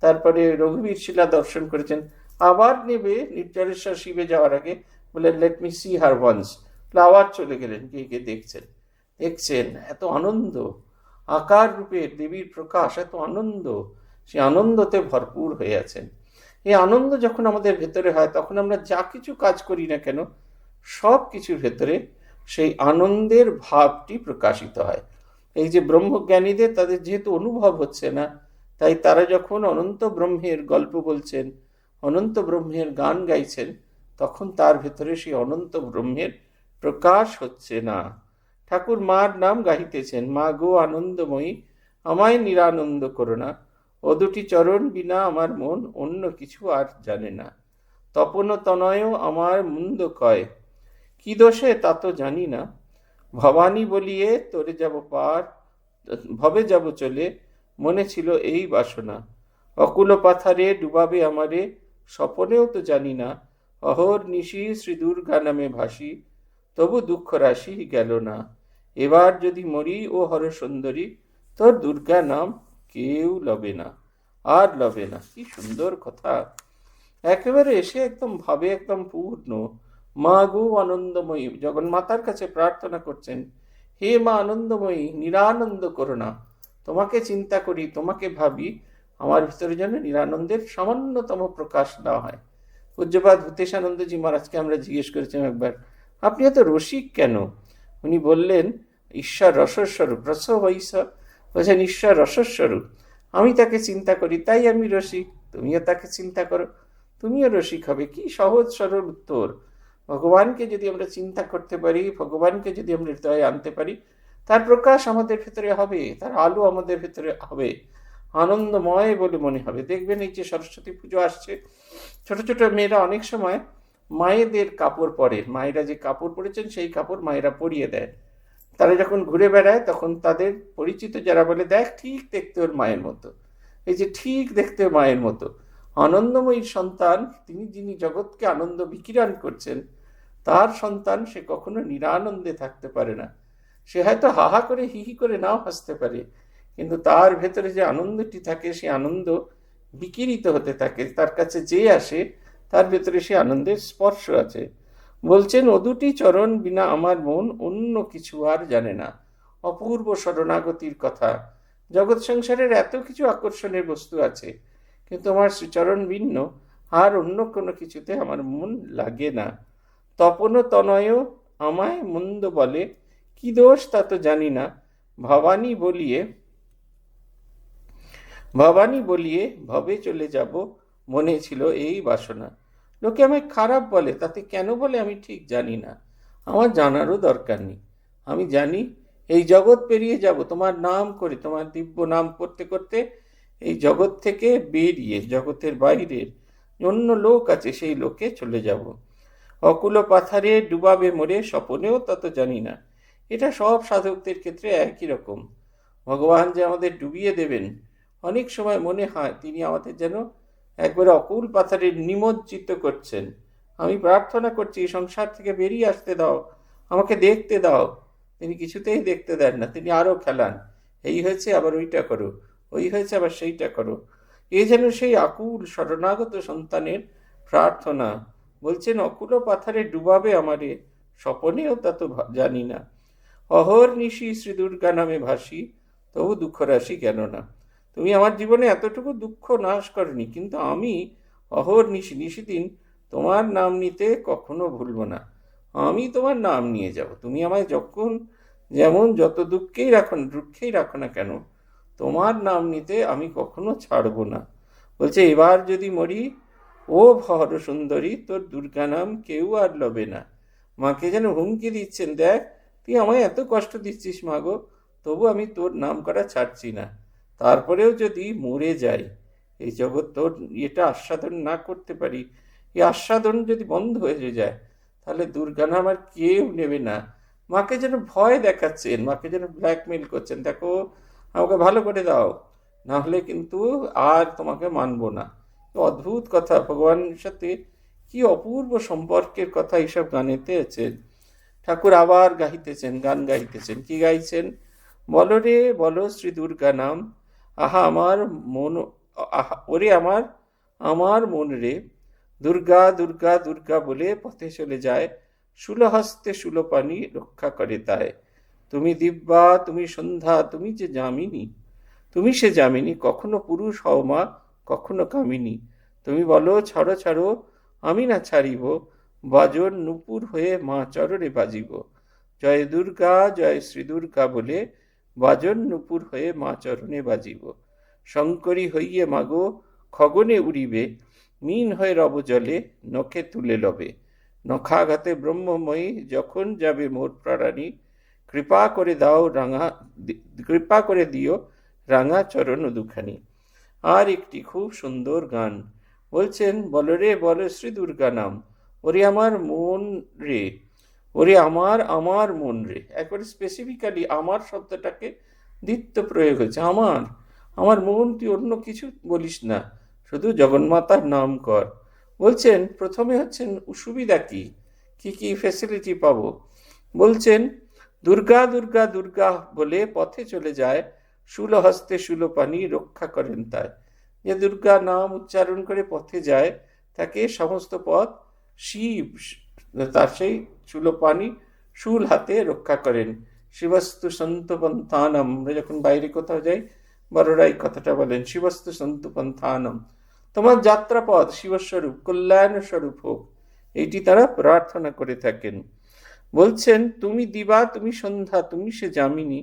তারপরে রঘুবীর শিলা দর্শন করেছেন। আবার নেবে নির্জরেশ্বর শিবে যাওয়ার আগে বললেন, লেট মি সি হার ওয়ান্স। আবার চলে গেলেন, গিয়ে গিয়ে দেখছেন। এত আনন্দ, আকার রূপে দেবীর প্রকাশ, এত আনন্দ, সে আনন্দতে ভরপুর হয়ে আছেন। এই আনন্দ যখন আমাদের ভেতরে হয়, তখন আমরা যা কিছু কাজ করি না কেন, সব কিছুর ভেতরে সেই আনন্দের ভাবটি প্রকাশিত হয়। এই যে ব্রহ্মজ্ঞানীদের তাদের যেহেতু অনুভব হচ্ছে না, তাই তারা যখন অনন্ত ব্রহ্মের গল্প বলছেন, অনন্ত ব্রহ্মের গান গাইছেন, তখন তার ভেতরে সেই অনন্ত ব্রহ্মের প্রকাশ হচ্ছে না। ঠাকুর মার নাম গাহিতেছেন, মা গো আনন্দময়ী, আমায় নিরানন্দ করো না, ও দুটি চরণ বিনা আমার মন অন্য কিছু আর জানে না। তপন তনয় আমার মুন্দ কয়, কি দোষে তা তো জানি না, ভবানী বলিয়ে তোরে যাব পার, ভবে যাব চলে, মনে ছিল এই বাসনা। অকুল পাথারে ডুবাবে আমারে, স্বপনেও তো জানি না, অহর নিশি শ্রী দুর্গা নামে ভাসি, তবু দুঃখ রাশি গেল না। এবার যদি মরি ও হর সুন্দরী, তোর দুর্গা নাম কেউ লবে না, আর লবে না। কি সুন্দর কথা! একেবারে এসে একদম ভাবে একদম পূর্ণ। মা গো আনন্দময়ী, জগন্মাতার কাছে প্রার্থনা করছেন, হে মা আনন্দময়ী, নিরানন্দ করো না, তোমাকে চিন্তা করি, তোমাকে ভাবি, আমার ভিতরে যেন নিরানন্দের সামান্যতম প্রকাশ না হয়। পূজ্যপাদ ভূতেশানন্দজি মহারাজকে আমরা জিজ্ঞেস করেছিলাম একবার, আপনি এত রসিক কেন? উনি বললেন, ঈশ্বর রসস্বরূপ, রস বৈশ, বলছেন ঈশ্বর রসস্বরূপ, আমি তাকে চিন্তা করি তাই আমি রসিক, তুমিও তাকে চিন্তা করো, তুমিও রসিক হবে। কি সহজ সরল উত্তর! ভগবানকে যদি আমরা চিন্তা করতে পারি, ভগবানকে যদি আমরা হৃদয়ে আনতে পারি, তার প্রকাশ আমাদের ভেতরে হবে, তার আলো আমাদের ভেতরে হবে, আনন্দময় বলে মনে হবে। দেখবেন এই যে সরস্বতী পুজো আসছে, ছোট ছোট মেয়েরা অনেক সময় মায়েদের কাপড় পরে, মায়েরা যে কাপড় পরেছেন সেই কাপড় মায়েরা পরিয়ে দেয়। তারা যখন ঘুরে বেড়ায় তখন তাদের পরিচিত যারা বলে, দেখ ঠিক দেখতে ওর মায়ের মতো। এই যে ঠিক দেখতে মায়ের মতো, আনন্দময়ীর সন্তান, তিনি যিনি জগৎকে আনন্দ বিকিরণ করছেন, তার সন্তান সে কখনো নিরানন্দে থাকতে পারে না। সে হয়তো হাহা করে হিহি করে নাও হাসতে পারে, কিন্তু তার ভেতরে যে আনন্দটি থাকে, সে আনন্দ বিকিরিত হতে থাকে, তার কাছে যে আসে তার ভেতরে সে আনন্দের স্পর্শ আছে। বলছেন, ও দুটি চরণ বিনা আমার মন অন্য কিছু আর জানে না। অপূর্ব শরণাগতির কথা। জগৎ সংসারের এত কিছু আকর্ষণের বস্তু আছে, কিন্তু আমার শ্রীচরণ ভিন্ন আর অন্য কোনো কিছুতে আমার মন লাগে না। তপন তনয় আমায় মন্দ বলে, কি দোষ তা তো জানি না, ভবানী বলিয়ে ভবে চলে যাব, মনে ছিল এই বাসনা। লোকে আমায় খারাপ বলে, তাতে কেন বলে আমি ঠিক জানি না, আমার জানারও দরকার নেই। আমি জানি এই জগৎ পেরিয়ে যাব তোমার নাম করে, তোমার দিব্য নাম করতে করতে এই জগৎ থেকে বেরিয়ে জগতের বাইরের অন্য লোক আছে, সেই লোকে চলে যাব। অকুল পাথারে ডুবাবে মোরে, স্বপনেও তত জানি না। এটা সব সাধকদের ক্ষেত্রে একই রকম। ভগবান যে আমাদের ডুবিয়ে দেবেন, অনেক সময় মনে হয় তিনি আমাদের যেন একবারে অকুল পাথারে নিমজ্জিত করছেন। আমি প্রার্থনা করছি, সংসার থেকে বেরিয়ে আসতে দাও, আমাকে দেখতে দাও। তিনি কিছুতেই দেখতে দেন না, তিনি আরও খেলান, এই হয়েছে আবার ওইটা করো, ওই হয়েছে আবার সেইটা করো। এ যেন সেই আকুল শরণাগত সন্তানের প্রার্থনা। বলছেন, অকুল পাথারে ডুবাবে আমারে, স্বপনেও তা তো জানি না, অহর নিশি শ্রী দুর্গা নামে ভাসি, তবু দুঃখ রাশি গেল না। তুমি আমার জীবনে এতটুকু দুঃখ নাশ করনি, কিন্তু আমি অহর নিশিদিন তোমার নাম নিতে কখনো ভুলবো না। আমি তোমার নাম নিয়ে যাব। তুমি আমায় যখন যেমন যত দুঃখেই রাখো না কেন, তোমার নাম নিতে আমি কখনো ছাড়বো না। বলছে, এবার যদি মরি, ও ভর সুন্দরী, তোর দুর্গা নাম কেউ আর লবে না। মাকে যেন হুমকি দিচ্ছেন, দেখ তুই আমায় এত কষ্ট দিচ্ছিস মা গো, তবু আমি তোর নাম করা ছাড়ছি না। তারপরেও যদি মরে যাই, এই জগৎ তোর এটা আস্বাদন না করতে পারি, এই আস্বাদন যদি বন্ধ হয়ে যায়, তাহলে দুর্গা নাম আর কেউ নেবে না। মাকে যেন ভয় দেখাচ্ছেন, মাকে যেন ব্ল্যাকমেল করছেন, দেখো আমাকে ভালো করে দাও, না হলে কিন্তু আর তোমাকে মানবো না। অদ্ভুত কথা, ভগবানের সাথে কি অপূর্ব সম্পর্কের কথা এইসব গানেতে আছে। ঠাকুর আবার গান গাইতেছেন। কি গাইছেন? বলো রে বলো শ্রী দুর্গা নাম, আহা আমার মন, আহা ওরে আমার মন রে, দুর্গা দুর্গা দুর্গা বলে পথে চলে যায়, শূলহস্তে শূলপাণি রক্ষা করে তাই। তুমি দিব্যা, তুমি সন্ধ্যা, তুমি যে যামিনী, তুমি সে যামিনী, কখনো পুরুষ হও মা, কখনো কামিনী। তুমি বলো ছাড়ো ছাড়ো, আমি না ছাড়িব, বাজন নুপুর হয়ে মা চরণে বাজিব। জয় দুর্গা জয় শ্রী দুর্গা বলে বাজন নুপুর হয়ে মা চরণে বাজিব। শঙ্করী হইয়ে মাগো খগনে উড়িবে, মিন হয়ে রব জলে নখে তুলে লবে। নখাঘাতে ব্রহ্মময়ী যখন যাবে মোর প্রাণী, কৃপা করে দাও কৃপা করে দিও রাঙা চরণ দুখানি। আর একটি খুব সুন্দর গান বলছেন, বলো রে বলো শ্রী দুর্গা নাম, ওরে আমার মন রে, ওরে আমার মন রে। একবারে স্পেসিফিক্যালি আমার শব্দটাকে দ্বিত্ব প্রয়োগ হয়েছে। আমার মন, তুই অন্য কিছু বলিস না, শুধু জগন্মাতার নাম কর। বলছেন প্রথমে হচ্ছেন সুবিধা কি কি ফ্যাসিলিটি পাবো। বলছেন দুর্গা দুর্গা দুর্গা বলে পথে চলে যায়, শূলহস্তে শূলপাণি রক্ষা করেন তাই। যে দুর্গা নাম উচ্চারণ করে পথে যায়, তাকে সমস্ত পথ শিব তার সেই শূলপাণি শূল হাতে রক্ষা করেন। শিবস্তু সন্তু পন্থানম, আমরা যখন বাইরে কোথাও যাই বড়রা এই কথাটা বলেন, শিবস্তু সন্তু পন্থানম, তোমার যাত্রাপথ শিবস্বরূপ কল্যাণ স্বরূপ হোক, এইটি তারা প্রার্থনা করে থাকেন। বলছেন তুমি দিবা তুমি সন্ধ্যা তুমি সে যামিনী,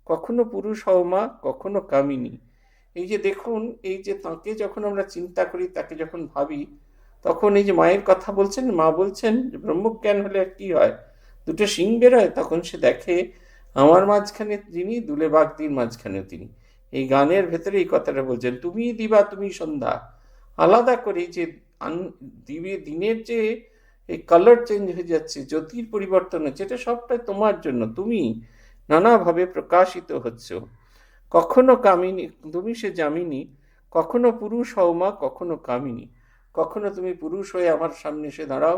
কখনো পুরুষ হও মা কখনো কামিনী। এই যে দেখুন, এই যে তাকে যখন আমরা চিন্তা করি, তাকে যখন ভাবি, তখন এই যে মায়ের কথা বলছেন, মা বলছেন ব্রহ্মজ্ঞান হলে কি হয়, দুটো শিং বেরোয়, তখন সে দেখে আমার মাঝখানে যিনি, দুলে বাগদির মাঝখানে তিনি। এই গানের ভেতরে এই কথাটা বলছেন, তুমি দিবা তুমি সন্ধ্যা, আলাদা করে যে দিনের যে এই কালার চেঞ্জ হয়ে যাচ্ছে, জ্যোতির পরিবর্তন হচ্ছে, এটা সবটাই তোমার জন্য, তুমি নানাভাবে প্রকাশিত হচ্ছ। কখনো কামিনী তুমি সে যামিনী, কখনো পুরুষ হও মা কখনো কামিনী, কখনো তুমি পুরুষ হয়ে আমার সামনে এসে দাঁড়াও,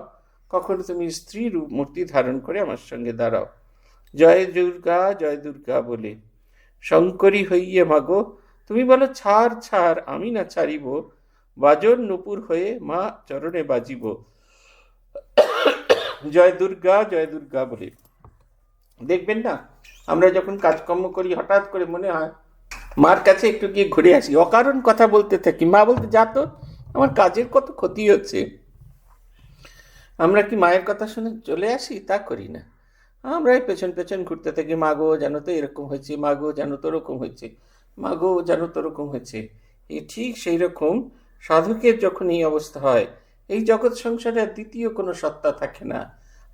কখনো তুমি স্ত্রী রূপ মূর্তি ধারণ করে আমার সঙ্গে দাঁড়াও। জয় দুর্গা বলে শঙ্করী হইয়ে মাগো, তুমি বলো ছাড় ছাড় আমি না ছাড়িব, বাজন নুপুর হয়ে মা চরণে বাজিব। জয় দুর্গা বলে। দেখবেন না, আমরা যখন কাজকর্ম করি হঠাৎ করে মনে হয় মার কাছে একটু গিয়ে ঘুরে আসি, অকারণ কথা বলতে থাকি, মা বলতে যা তো, আমার কাজের কত ক্ষতি হচ্ছে। আমরা কি মায়ের কথা শুনে চলে আসি? তা করি না, আমরা পেছন পেছন ঘুরতে থাকি, মাগো জানো তো এরকম হয়েছে, মাগো জানো তো ওরকম হয়েছে, মাগো জানো তো ওরকম হয়েছে। এই ঠিক সেই রকম সাধকের যখন এই অবস্থা হয়, এই জগৎ সংসারে আর দ্বিতীয় কোনো সত্তা থাকে না,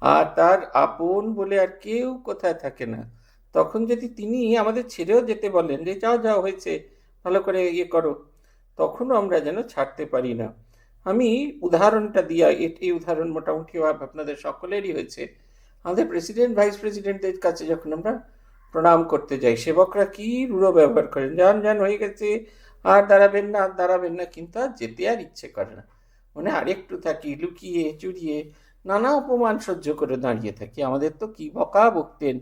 আর তার আপন বলে আর কেউ কোথায় থাকে না। তখন যদি তিনি আমাদের ছেড়েও যেতে বলেন যে যাও হয়েছে, ভালো করে ইয়ে করো, তখনও আমরা যেন ছাড়তে পারি না। আমি উদাহরণটা দিয়া, এই উদাহরণ মোটামুটি আপনাদের সকলেরই হয়েছে। আমাদের প্রেসিডেন্ট ভাইস প্রেসিডেন্টদের কাছে যখন আমরা প্রণাম করতে যাই, সেবকরা কি রূঢ় ব্যবহার করেন, যান হয়ে গেছে, আর দাঁড়াবেন না, কিন্তু আর যেতে আর ইচ্ছে করে না, মানে আরেকটু থাকি, লুকিয়ে চুরিয়ে নানা অপমান সহ্য করে দাঁড়িয়ে থাকি। আমাদের তো কি বকা বকতেন,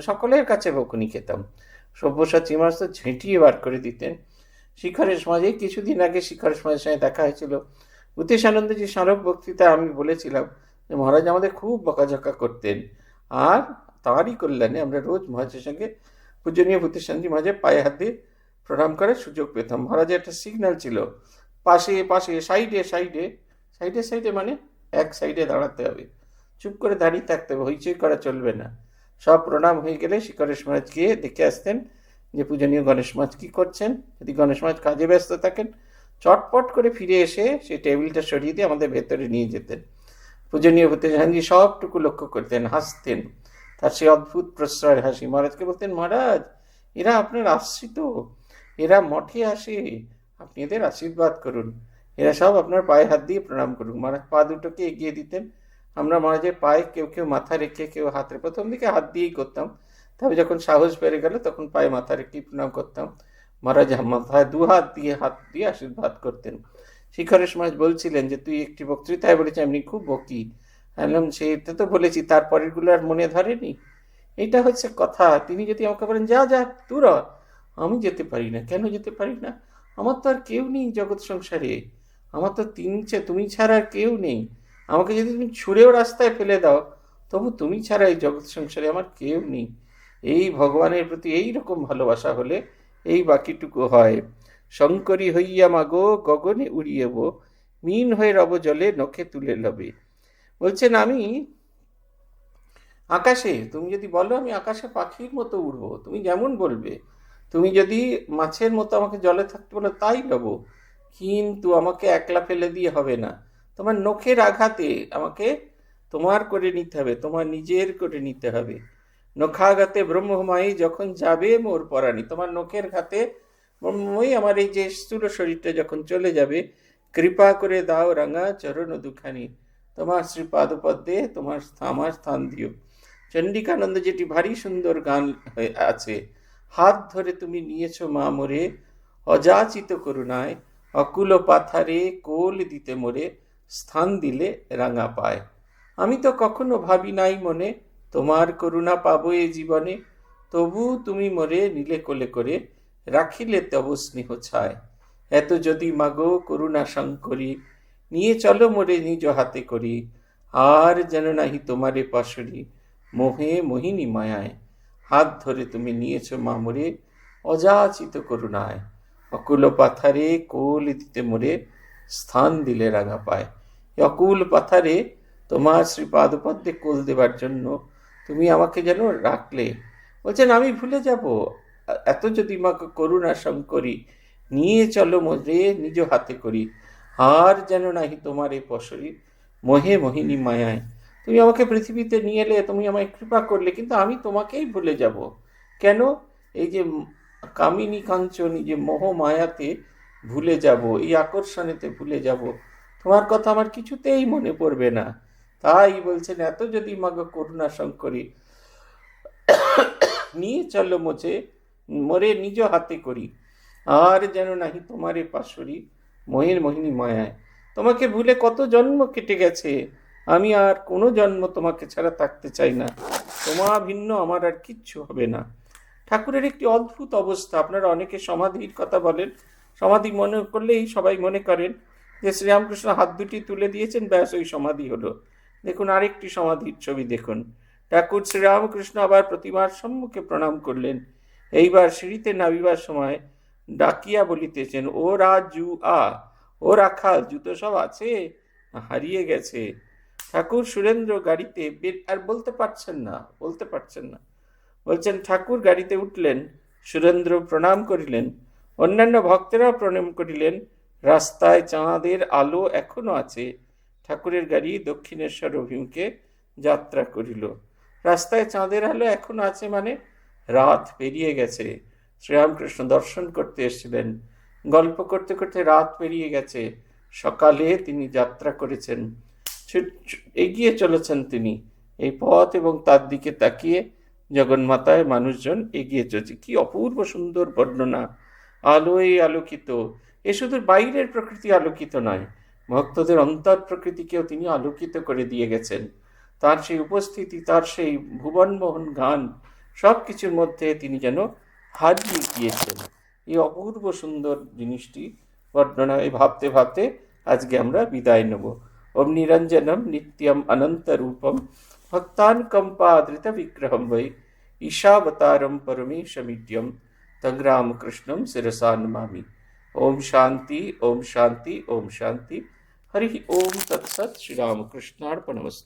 সকলের কাছে বকুনি খেতাম। সব্যসাচী মাস তো ঝেঁটিয়ে বার করে দিতেন। শিখরের সমাজে কিছুদিন আগে শিখরের সমাজের সঙ্গে দেখা হয়েছিল, ভূতেশানন্দজি স্মারক বক্তৃতা আমি বলেছিলাম যে মহারাজ আমাদের খুব বকাঝকা করতেন, আর তাঁরই কল্যাণে আমরা রোজ মহারাজের সঙ্গে পূজনীয় ভূতেশানন্দজি মহারাজের পায়ে হাত দিয়ে প্রণাম করার সুযোগ পেতাম। মহারাজের একটা সিগন্যাল ছিল, পাশে সাইডে মানে এক সাইডে দাঁড়াতে হবে, চুপ করে দাঁড়িয়ে থাকতে হবে, হইচই করা চলবে না। সব প্রণাম হয়ে গেলে শিখরেশ মহারাজ গিয়ে দেখে আসতেন যে পূজনীয় গণেশ মহারাজ কী করছেন। যদি গণেশ মহারাজ কাজে ব্যস্ত থাকেন, চটপট করে ফিরে এসে সেই টেবিলটা সরিয়ে দিয়ে আমাদের ভেতরে নিয়ে যেতেন। পূজনীয় ভূতেশানন্দজি সবটুকু লক্ষ্য করতেন, হাসতেন, তার সেই অদ্ভুত প্রশ্রয় হাসি। মহারাজকে বলতেন, মহারাজ এরা আপনার আশ্রিত, এরা মঠে আসে, আপনি এদের আশীর্বাদ করুন, এরা সব আপনার পায়ে হাত দিয়ে প্রণাম করুন। মহারাজ পা দুটোকে এগিয়ে দিতেন, আমরা মহারাজের পায়ে কেউ মাথা রেখে, কেউ হাতে, প্রথম দিকে হাত দিয়েই করতাম, তবে যখন সাহস বেড়ে গেল তখন পায়ে মাথা রেখেই প্রণাম করতাম। মহারাজ মাথায় হাত দিয়ে আশীর্বাদ করতেন। শিখরেশ মহারাজ বলছিলেন যে তুই একটি বক্তৃতায় বলেছি আমি খুব বকি, বললাম সেটা তো বলেছি, তারপরেরগুলো আর মনে ধরেনি। এটা হচ্ছে কথা। তিনি যদি আমাকে বলেন যা দূর, আমি যেতে পারি না। কেন যেতে পারি না? আমার তো আর কেউ নেই জগৎ সংসারে, আমার তো তুমি ছাড়া আর কেউ নেই। আমাকে যদি তুমি ছুঁড়েও রাস্তায় ফেলে দাও, তবু তুমি ছাড়া এই জগৎ সংসারে আমার কেউ নেই। এই ভগবানের প্রতি এই রকম ভালোবাসা হলে এই বাকিটুকু হয়। শঙ্করী হইয়া মাগো গগনে উড়িয়েব, মিন হয়ে রব জলে নখে তুলে লবে। বলছেন আমি আকাশে তুমি যদি বলো আমি আকাশে পাখির মতো উড়বো, তুমি যেমন বলবে। তুমি যদি মাছের মতো আমাকে জলে থাকতে বলো, তাই নেবো। কিন্তু আমাকে একলা ফেলে দিয়ে হবে না। তোমার নখের আঘাতে আমাকে তোমার করে নিতে হবে, তোমার নিজের করে নিতে হবে। নখাঘাতে ব্রহ্মময়ী যখন যাবে মোর পরাণী, তোমার নখের ঘাতে ব্রহ্মময়ী আমার এই যে স্থূল শরীরটা যখন চলে যাবে, কৃপা করে দাও রাঙা চরণ দুখানি, তোমার শ্রীপাদপদ্মে তোমার আমার স্থান দিও। চণ্ডিকানন্দ যেটি ভারী সুন্দর গান আছে, হাত ধরে তুমি নিয়েছো মা মোরে, অযাচিত করুণায়, অকুল পাথারে কোল দিতে মোরে, স্থান দিলে রাঙা পায়। আমি তো কখনো ভাবি নাই মনে, তোমার করুণা পাবো এ জীবনে, তবু তুমি মোরে নিলে কোলে করে, রাখিলে তব স্নেহ ছায়। এত যদি মাগো করুণা শঙ্করী, নিয়ে চলো মোরে নিজ হাতে করি, আর যেন নাহি তোমারে পাশরি, মোহে মোহিনী মায়ায়। হাত ধরে তুমি নিয়েছো মা মোরে, অযাচিত করুণায়, অকুল পাথারে কোল দিতে মোরে, স্থান দিলে রাঙা পায়। অকুল পাথারে তোমার শ্রীপাদপদ্মে কোল দেবার জন্য তুমি আমাকে যেন রাখলে। বলছেন আমি ভুলে যাব, এত যদি মাকে করুণা শঙ্করী, নিয়ে চলো মোরে নিজ হাতে করি, আর যেন নাহি তোমারে পশরি, মোহে মোহিনী মায়ায়। তুমি আমাকে পৃথিবীতে নিয়ে এলে, তুমি আমায় কৃপা করলে, কিন্তু আমি তোমাকেই ভুলে যাব। কেন? এই যে কামিনী কাঞ্চনী, যে মোহ মায়াতে ভুলে যাব, এই আকর্ষণেতে ভুলে যাব, তোমার কথা আমার কিছুতেই মনে পড়বে না। তাই বলছেন এত যদি মাগো করুণা শঙ্করী, নিয়ে চলো মোরে নিজ হাতে করি, আর যেন নাহি তোমারে পাশরি, মোহের মোহিনী মায়ায়। তোমাকে ভুলে কত জন্ম কেটে গেছে, আমি আর কোনো জন্ম তোমাকে ছাড়া থাকতে চাই না। তোমা ভিন্ন আমার আর কিচ্ছু হবে না। ঠাকুরের একটি অদ্ভুত অবস্থা। আপনারা অনেকে সমাধির কথা বলেন, সমাধি মনে করলেই সবাই মনে করেন যে শ্রীরামকৃষ্ণ হাত দুটি তুলে দিয়েছেন, ব্যাস ওই সমাধি হলো। দেখুন আরেকটি সমাধির ছবি দেখুন। ঠাকুর শ্রীরামকৃষ্ণ আবার প্রতিমার সম্মুখে প্রণাম করলেন। এইবার সিঁড়িতে নামিবার সময় ডাকিয়া বলিতেছেন, ও রাজু আ, ও রাখাল, জুতো সব আছে, হারিয়ে গেছে। ঠাকুর সুরেন্দ্র গাড়িতে আর বলতে পারছেন না। বলছেন ঠাকুর গাড়িতে উঠলেন, সুরেন্দ্র প্রণাম করিলেন, অন্যান্য ভক্তেরাও প্রণাম করিলেন। রাস্তায় চাঁদের আলো এখনো আছে। ঠাকুরের গাড়ি দক্ষিণেশ্বর অভিমুখে যাত্রা করিল। রাস্তায় চাঁদের আলো এখনো আছে মানে রাত পেরিয়ে গেছে। শ্রীরামকৃষ্ণ দর্শন করতে এসেছিলেন, গল্প করতে করতে রাত পেরিয়ে গেছে। সকালে তিনি যাত্রা করেছেন, এগিয়ে চলেছেন তিনি। এই পথ এবং তার দিকে তাকিয়ে জগন্মাতায় মানুষজন এগিয়ে চলছে। কি অপূর্ব সুন্দর বর্ণনা! আলোয় আলোকিত। এ শুধু বাইরের প্রকৃতি আলোকিত নয়, ভক্তদের অন্তর প্রকৃতিকেও তিনি আলোকিত করে দিয়ে গেছেন। তার সেই উপস্থিতি, তার সেই ভুবনমোহন গান, সব কিছুর মধ্যে তিনি যেন হারিয়ে গিয়েছেন। এই অপূর্ব সুন্দর জিনিসটি বর্ণনায় ভাবতে ভাবতে আজকে আমরা বিদায় নেব। ওম নিরঞ্জনম নিত্যম অনন্ত রূপম ভক্তানুকম্পাদৃত বিগ্রহম वै ईशावतारम परमेशमीड्यम तंग रामकृष्णम शिरसा नमामि। ओम शांति ओम शांति ओम शांति। हरि ओम तत्सत्। श्री रामकृष्णार्पणमस्तु।